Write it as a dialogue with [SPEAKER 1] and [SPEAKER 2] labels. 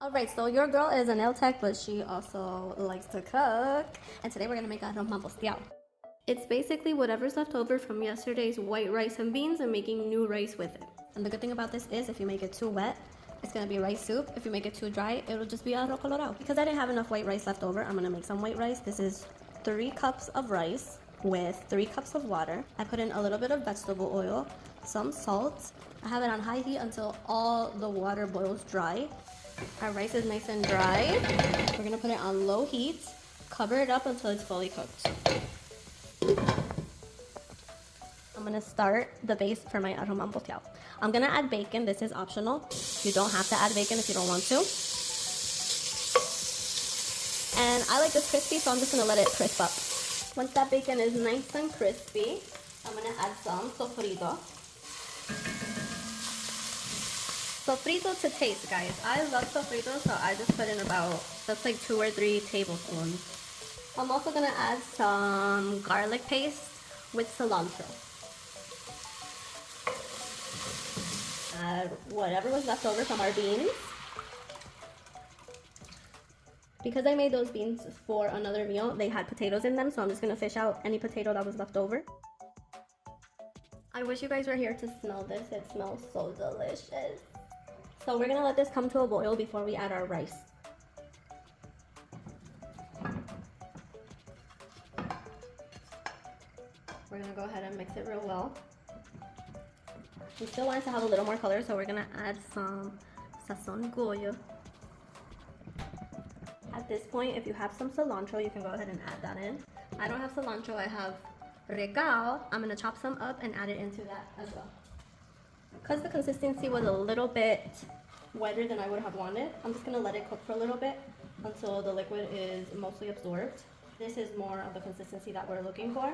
[SPEAKER 1] Alright, so your girl is a nail tech, but she also likes to cook. And today we're gonna make arroz mamposteado. It's basically whatever's left over from yesterday's white rice and beans and making new rice with it. And the good thing about this is if you make it too wet, it's gonna be rice soup. If you make it too dry, it'll just be arroz colorado. Because I didn't have enough white rice left over, I'm gonna make some white rice. This is 3 cups of rice with 3 cups of water. I put in a little bit of vegetable oil, some salt. I have it on high heat until all the water boils dry. Our rice is nice and dry. We're gonna put it on low heat, cover it up until it's fully cooked. I'm gonna start the base for my arroz mamposteado. I'm gonna add bacon. This is optional. You don't have to add bacon if you don't want to. And I like this crispy, so I'm just gonna let it crisp up. Once that bacon is nice and crispy, I'm gonna add some sofrito. Sofrito to taste, guys. I love sofrito, so I just put in about, that's like 2 or 3 tablespoons. I'm also gonna add some garlic paste with cilantro. Add whatever was left over from our beans. Because I made those beans for another meal, they had potatoes in them, so I'm just gonna fish out any potato that was left over. I wish you guys were here to smell this. It smells so delicious. So we're gonna let this come to a boil before we add our rice. We're gonna go ahead and mix it real well. We still want it to have a little more color, so we're gonna add some sazon goya. At this point, if you have some cilantro, you can go ahead and add that in. I don't have cilantro, I have regao. I'm gonna chop some up and add it into that as well. Because the consistency was a little bit wetter than I would have wanted, I'm just gonna let it cook for a little bit until the liquid is mostly absorbed. This is more of the consistency that we're looking for.